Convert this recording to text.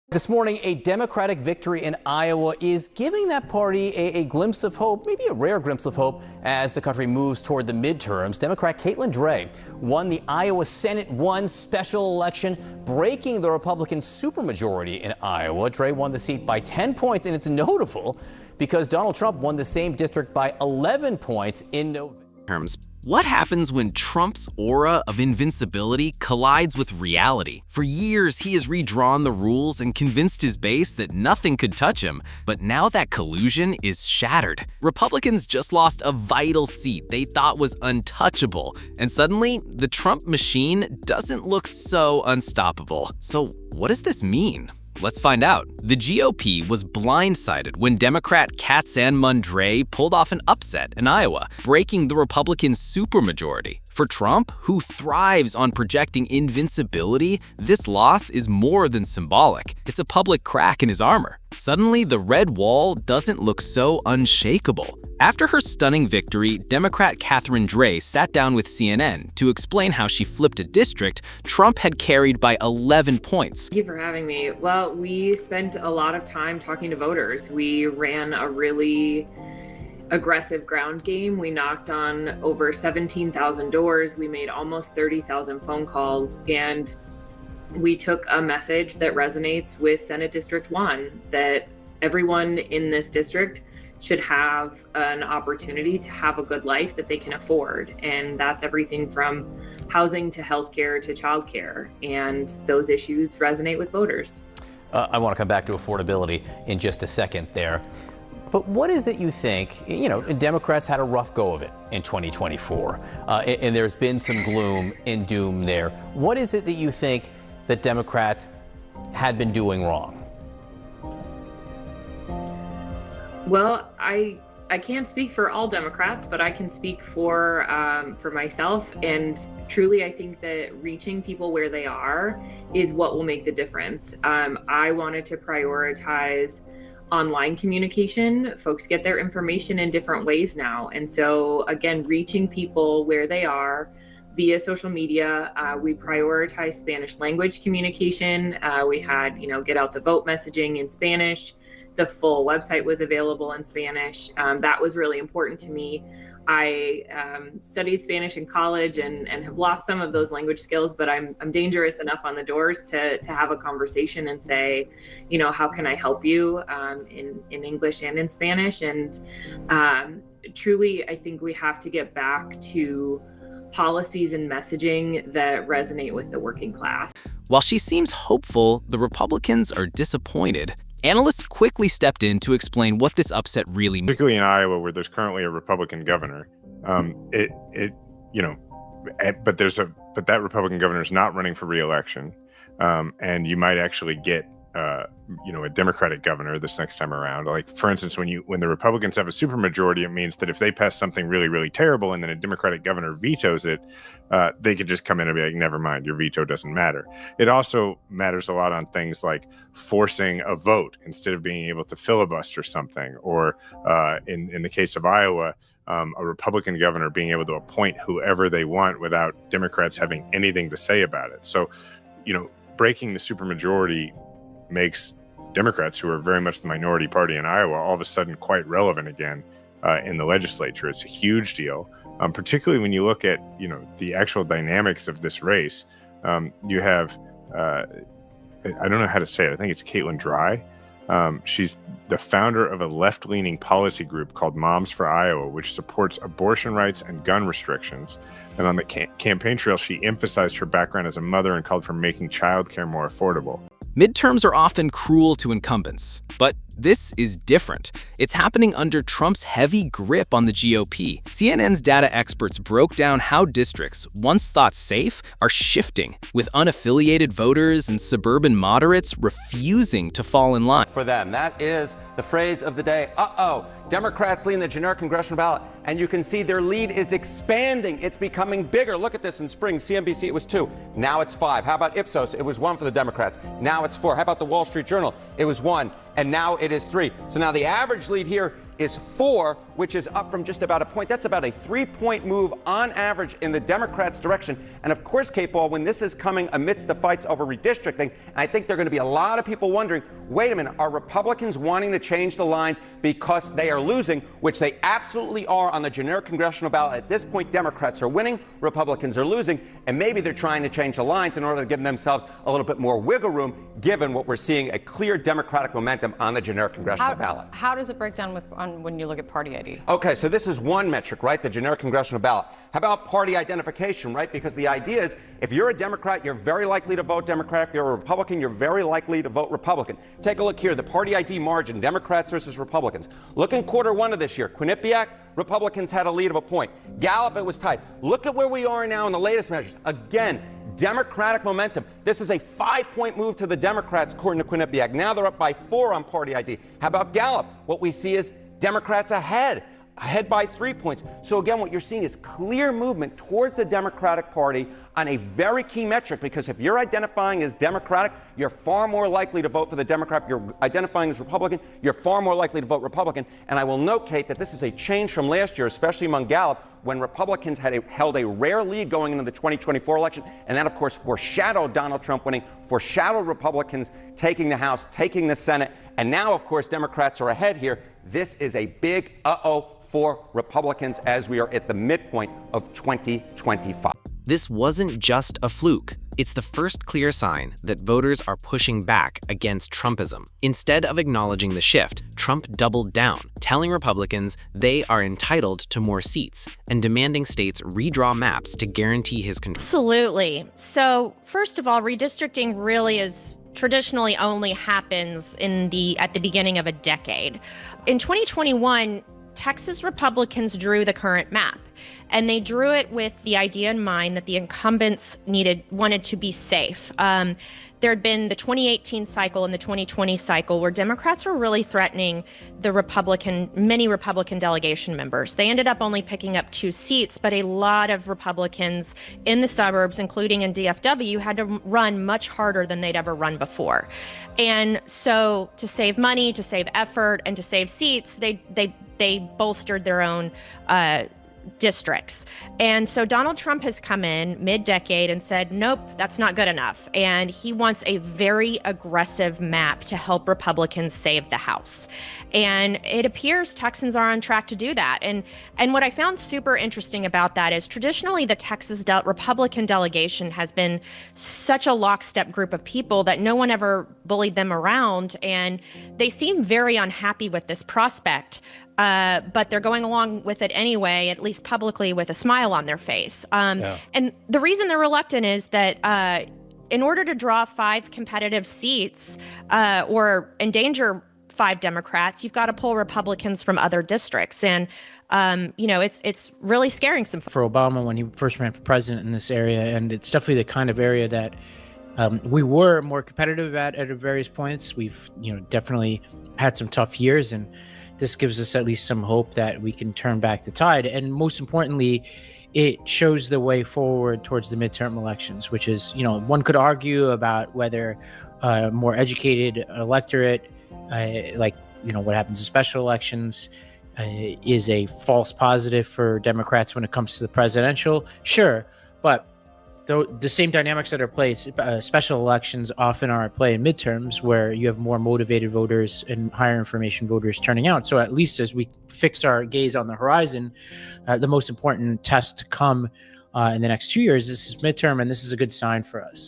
This morning, a Democratic victory in Iowa is giving that party a glimpse of hope, maybe a rare glimpse of hope, as the country moves toward the midterms. Democrat Caitlin Dray won the Iowa Senate 1 special election, breaking the Republican supermajority in Iowa. Dray won the seat by 10 points, and it's notable because Donald Trump won the same district by 11 points in November. What happens when Trump's aura of invincibility collides with reality? For years, he has redrawn the rules and convinced his base that nothing could touch him, but now that collusion is shattered. Republicans just lost a vital seat they thought was untouchable, and suddenly, the Trump machine doesn't look so unstoppable. So what does this mean? Let's find out. The GOP was blindsided when Democrat Katz-Ann Dray pulled off an upset in Iowa, breaking the Republican supermajority. For Trump, who thrives on projecting invincibility, this loss is more than symbolic. It's a public crack in his armor. Suddenly, the red wall doesn't look so unshakable. After her stunning victory, Democrat Catherine Dray sat down with CNN to explain how she flipped a district Trump had carried by 11 points. Thank you for having me. Well, we spent a lot of time talking to voters. We ran a really aggressive ground game. We knocked on over 17,000 doors. We made almost 30,000 phone calls, and we took a message that resonates with Senate District 1, that everyone in this district should have an opportunity to have a good life that they can afford. And that's everything from housing to healthcare to childcare. And those issues resonate with voters. I want to come back to affordability in just a second there. But what is it you think, Democrats had a rough go of it in 2024, and there's been some gloom and doom there. What is it that you think that Democrats had been doing wrong? Well, I can't speak for all Democrats, but I can speak for myself. And truly, I think that reaching people where they are is what will make the difference. I wanted to prioritize online communication. Folks get their information in different ways now. And so, again, reaching people where they are via social media. We prioritize Spanish language communication. We had, get out the vote messaging in Spanish. The full website was available in Spanish. That was really important to me. I studied Spanish in college and have lost some of those language skills, but I'm dangerous enough on the doors to have a conversation and say, how can I help you in English and in Spanish? And truly, I think we have to get back to policies and messaging that resonate with the working class. While she seems hopeful, the Republicans are disappointed. Analysts quickly stepped in to explain what this upset really means. Particularly in Iowa, where there's currently a Republican governor, but that Republican governor is not running for re-election, and you might actually get a Democratic governor this next time around. Like, for instance, when the Republicans have a supermajority, it means that if they pass something really, really terrible and then a Democratic governor vetoes it, they could just come in and be like, never mind, your veto doesn't matter. It also matters a lot on things like forcing a vote instead of being able to filibuster something, or in the case of Iowa, a Republican governor being able to appoint whoever they want without Democrats having anything to say about it. So, breaking the supermajority makes Democrats, who are very much the minority party in Iowa, all of a sudden quite relevant again in the legislature. It's a huge deal, particularly when you look at, the actual dynamics of this race. You have, I don't know how to say it, I think it's Caitlin Dray. She's the founder of a left-leaning policy group called Moms for Iowa, which supports abortion rights and gun restrictions. And on the campaign trail, she emphasized her background as a mother and called for making childcare more affordable. Midterms are often cruel to incumbents, but this is different. It's happening under Trump's heavy grip on the GOP. CNN's data experts broke down how districts, once thought safe, are shifting, with unaffiliated voters and suburban moderates refusing to fall in line. For them, that is the phrase of the day. Democrats lead the generic congressional ballot, and you can see their lead is expanding. It's becoming bigger. Look at this in spring. CNBC, it was 2. Now it's 5. How about Ipsos? It was 1 for the Democrats. Now it's 4. How about the Wall Street Journal? It was 1, and now it is 3. So now the average lead here is 4, which is up from just about a point. That's about a 3-point move on average in the Democrats' direction. And of course, Kate Paul, when this is coming amidst the fights over redistricting, I think there are going to be a lot of people wondering, wait a minute, are Republicans wanting to change the lines because they are losing, which they absolutely are on the generic congressional ballot. At this point, Democrats are winning, Republicans are losing, and maybe they're trying to change the lines in order to give themselves a little bit more wiggle room, given what we're seeing, a clear Democratic momentum on the generic congressional ballot. How does it break down when you look at party ID? Okay, so this is one metric, right? The generic congressional ballot. How about party identification, right? Because the idea is if you're a Democrat, you're very likely to vote Democrat. If you're a Republican, you're very likely to vote Republican. Take a look here, the party ID margin, Democrats versus Republicans. Look in Q1 of this year. Quinnipiac, Republicans had a lead of a point. Gallup, it was tied. Look at where we are now in the latest measures. Again, Democratic momentum. This is a 5-point move to the Democrats, according to Quinnipiac. Now they're up by 4 on party ID. How about Gallup? What we see is Democrats ahead by 3 points. So again, what you're seeing is clear movement towards the Democratic Party on a very key metric, because if you're identifying as Democratic, you're far more likely to vote for the Democrat. If you're identifying as Republican, you're far more likely to vote Republican. And I will note, Kate, that this is a change from last year, especially among Gallup, when Republicans held a rare lead going into the 2024 election. And that, of course, foreshadowed Donald Trump winning, foreshadowed Republicans taking the House, taking the Senate. And now, of course, Democrats are ahead here. This is a big for Republicans as we are at the midpoint of 2025. This wasn't just a fluke. It's the first clear sign that voters are pushing back against Trumpism. Instead of acknowledging the shift, Trump doubled down, telling Republicans they are entitled to more seats and demanding states redraw maps to guarantee his control. Absolutely. So, first of all, redistricting really is traditionally only happens at the beginning of a decade. In 2021, Texas Republicans drew the current map, and they drew it with the idea in mind that the incumbents wanted to be safe. There had been the 2018 cycle and the 2020 cycle where Democrats were really threatening many Republican delegation members. They ended up only picking up 2 seats, but a lot of Republicans in the suburbs, including in DFW, had to run much harder than they'd ever run before. And so to save money, to save effort, and to save seats, they bolstered their own districts. And so Donald Trump has come in mid-decade and said, nope, that's not good enough. And he wants a very aggressive map to help Republicans save the House. And it appears Texans are on track to do that. And what I found super interesting about that is traditionally the Texas Republican delegation has been such a lockstep group of people that no one ever bullied them around. And they seem very unhappy with this prospect. But they're going along with it anyway, at least publicly, with a smile on their face. And the reason they're reluctant is that in order to draw 5 competitive seats or endanger 5 Democrats, you've got to pull Republicans from other districts. And, it's really scaring some folks. For Obama when he first ran for president in this area, and it's definitely the kind of area that we were more competitive at various points. We've, definitely had some tough years, and this gives us at least some hope that we can turn back the tide. And most importantly, it shows the way forward towards the midterm elections, which is, one could argue about whether a more educated electorate, what happens in special elections, is a false positive for Democrats when it comes to the presidential. Sure, but the same dynamics that are played, special elections often are at play in midterms, where you have more motivated voters and higher information voters turning out. So at least as we fix our gaze on the horizon, the most important test to come in the next 2 years, this is midterm, and this is a good sign for us.